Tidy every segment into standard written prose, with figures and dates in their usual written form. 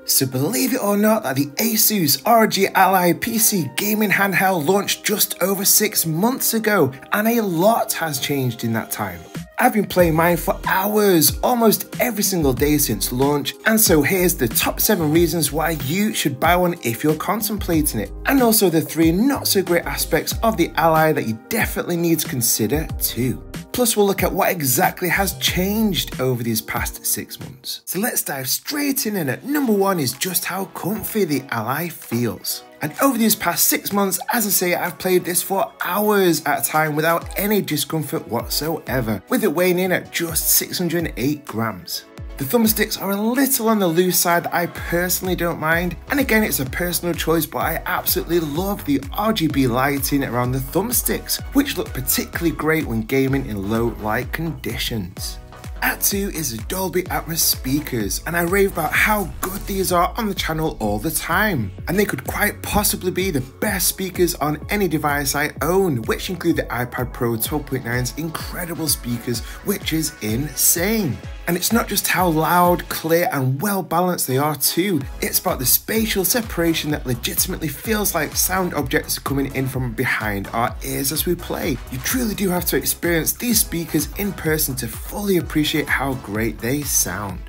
So believe it or not that the Asus ROG Ally PC gaming handheld launched just over 6 months ago, and a lot has changed in that time. I've been playing mine for hours, almost every single day since launch, and so here's the top 7 reasons why you should buy one if you're contemplating it, and also the 3 not so great aspects of the Ally that you definitely need to consider too. Plus we'll look at what exactly has changed over these past 6 months. So let's dive straight in, and at number 1 is just how comfy the Ally feels. And over these past 6 months, as I say, I've played this for hours at a time without any discomfort whatsoever, with it weighing in at just 608 grams. The thumbsticks are a little on the loose side that I personally don't mind, and again it's a personal choice, but I absolutely love the RGB lighting around the thumbsticks, which look particularly great when gaming in low light conditions. At 2 is the Dolby Atmos speakers, and I rave about how good these are on the channel all the time, and they could quite possibly be the best speakers on any device I own, which include the iPad Pro 12.9's incredible speakers, which is insane. And it's not just how loud, clear and well balanced they are too, it's about the spatial separation that legitimately feels like sound objects are coming in from behind our ears as we play. You truly do have to experience these speakers in person to fully appreciate how great they sound.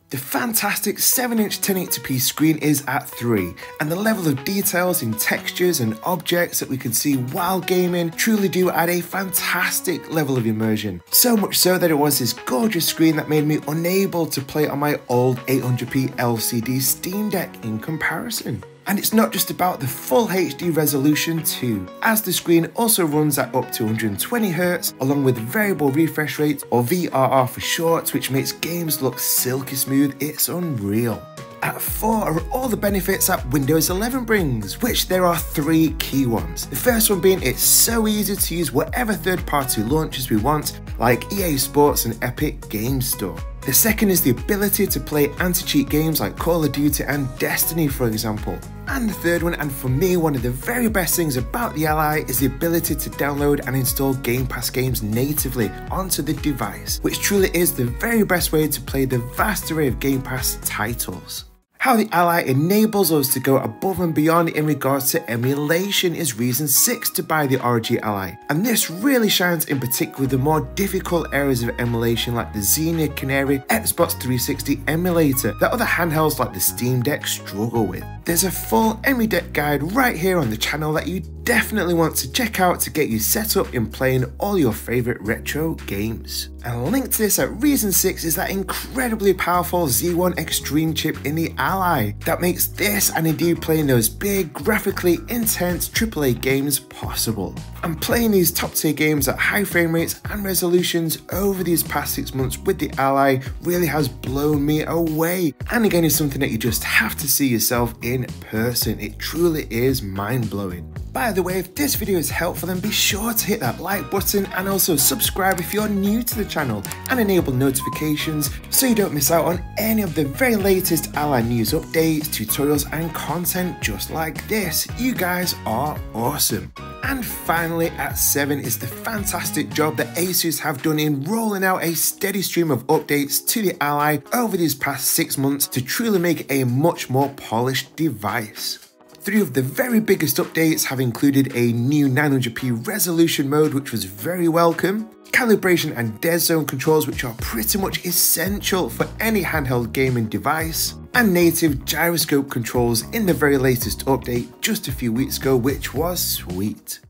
The fantastic 7-inch 1080p screen is at 3, and the level of details in textures and objects that we can see while gaming truly do add a fantastic level of immersion. So much so that it was this gorgeous screen that made me unable to play on my old 800p LCD Steam Deck in comparison. And it's not just about the full HD resolution too, as the screen also runs at up to 120Hz along with variable refresh rate, or VRR for short, which makes games look silky smooth. It's unreal. At 4 are all the benefits that Windows 11 brings, which there are 3 key ones. The first one being it's so easy to use whatever third-party launchers we want, like EA Sports and Epic Games Store. The second is the ability to play anti-cheat games like Call of Duty and Destiny, for example. And the third one, and for me one of the very best things about the Ally, is the ability to download and install Game Pass games natively onto the device, which truly is the very best way to play the vast array of Game Pass titles. How the Ally enables us to go above and beyond in regards to emulation is reason 6 to buy the ROG Ally, and this really shines in particular with the more difficult areas of emulation like the Xenia Canary Xbox 360 emulator that other handhelds like the Steam Deck struggle with. There's a full EmuDeck guide right here on the channel that you definitely want to check out to get you set up in playing all your favourite retro games. And a link to this at reason 6 is that incredibly powerful Z1 Extreme chip in the Ally that makes this, and indeed playing those big, graphically intense AAA games, possible. And playing these top tier games at high frame rates and resolutions over these past 6 months with the Ally really has blown me away. And again, it's something that you just have to see yourself in person. It truly is mind-blowing. By the way, if this video is helpful, then be sure to hit that like button and also subscribe if you're new to the channel, and enable notifications so you don't miss out on any of the very latest Ally news updates, tutorials and content just like this. You guys are awesome. And finally at 7 is the fantastic job that Asus have done in rolling out a steady stream of updates to the Ally over these past 6 months to truly make a much more polished device. 3 of the very biggest updates have included a new 900p resolution mode, which was very welcome, calibration and dead zone controls, which are pretty much essential for any handheld gaming device, and native gyroscope controls in the very latest update just a few weeks ago, which was sweet.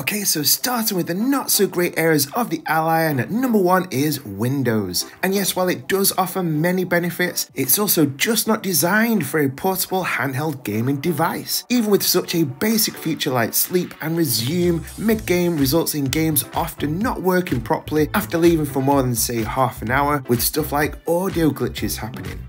Okay, so starting with the not so great areas of the Ally, and at number 1 is Windows. And yes, while it does offer many benefits, it's also just not designed for a portable handheld gaming device. Even with such a basic feature like sleep and resume mid-game results in games often not working properly after leaving for more than say half an hour, with stuff like audio glitches happening.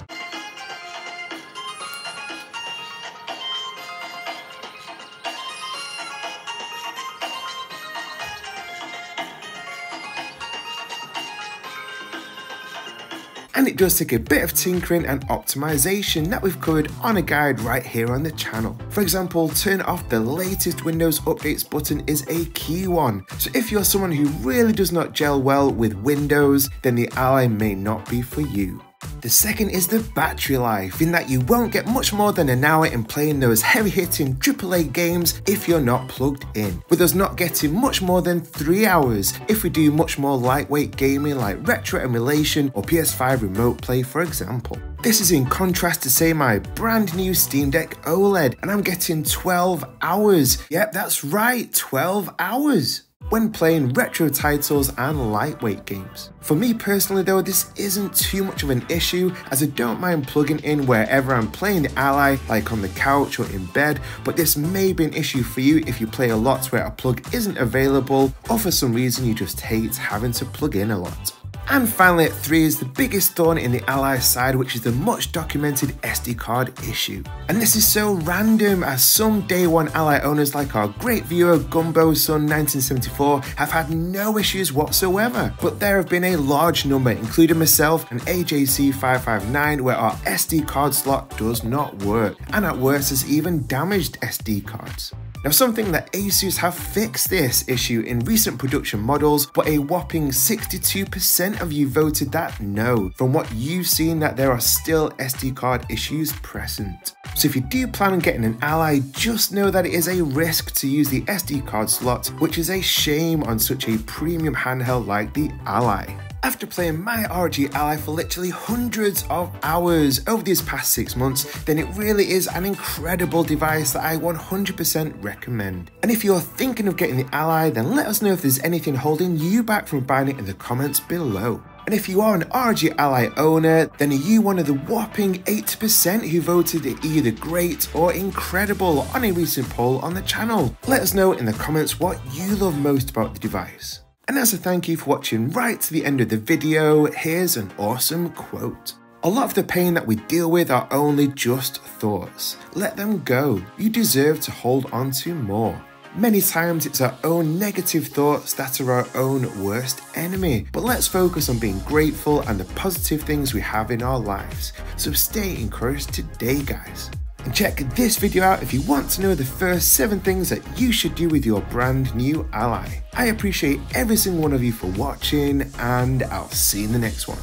and it does take a bit of tinkering and optimization that we've covered on a guide right here on the channel. For example, turn off the latest Windows updates button is a key one, so if you're someone who really does not gel well with Windows, then the Ally may not be for you. The second is the battery life, in that you won't get much more than an hour in playing those heavy-hitting AAA games if you're not plugged in, with us not getting much more than 3 hours if we do much more lightweight gaming like retro emulation or PS5 remote play, for example. This is in contrast to, say, my brand new Steam Deck OLED, and I'm getting 12 hours. Yep, that's right, 12 hours. When playing retro titles and lightweight games. For me personally though, this isn't too much of an issue, as I don't mind plugging in wherever I'm playing the Ally, like on the couch or in bed, but this may be an issue for you if you play a lot where a plug isn't available, or for some reason you just hate having to plug in a lot. And finally at 3 is the biggest thorn in the Ally side, which is the much documented SD card issue. And this is so random, as some day one Ally owners like our great viewer Gumbo Sun 1974 have had no issues whatsoever, but there have been a large number, including myself and AJC559, where our SD card slot does not work, and at worst has even damaged SD cards. Now, something that Asus have fixed this issue in recent production models, but a whopping 62% of you voted that no. From what you've seen, that there are still SD card issues present. So if you do plan on getting an Ally, just know that it is a risk to use the SD card slot, which is a shame on such a premium handheld like the Ally. After playing my ROG Ally for literally hundreds of hours over these past 6 months, then it really is an incredible device that I 100% recommend. And if you're thinking of getting the Ally, then let us know if there's anything holding you back from buying it in the comments below. And if you are an ROG Ally owner, then are you one of the whopping 80% who voted it either great or incredible on a recent poll on the channel? Let us know in the comments what you love most about the device. And as a thank you for watching right to the end of the video, here's an awesome quote. A lot of the pain that we deal with are only just thoughts. Let them go. You deserve to hold on to more. Many times it's our own negative thoughts that are our own worst enemy, but let's focus on being grateful and the positive things we have in our lives. So stay encouraged today, guys. And check this video out if you want to know the first 7 things that you should do with your brand new Ally. I appreciate every single one of you for watching, and I'll see you in the next one.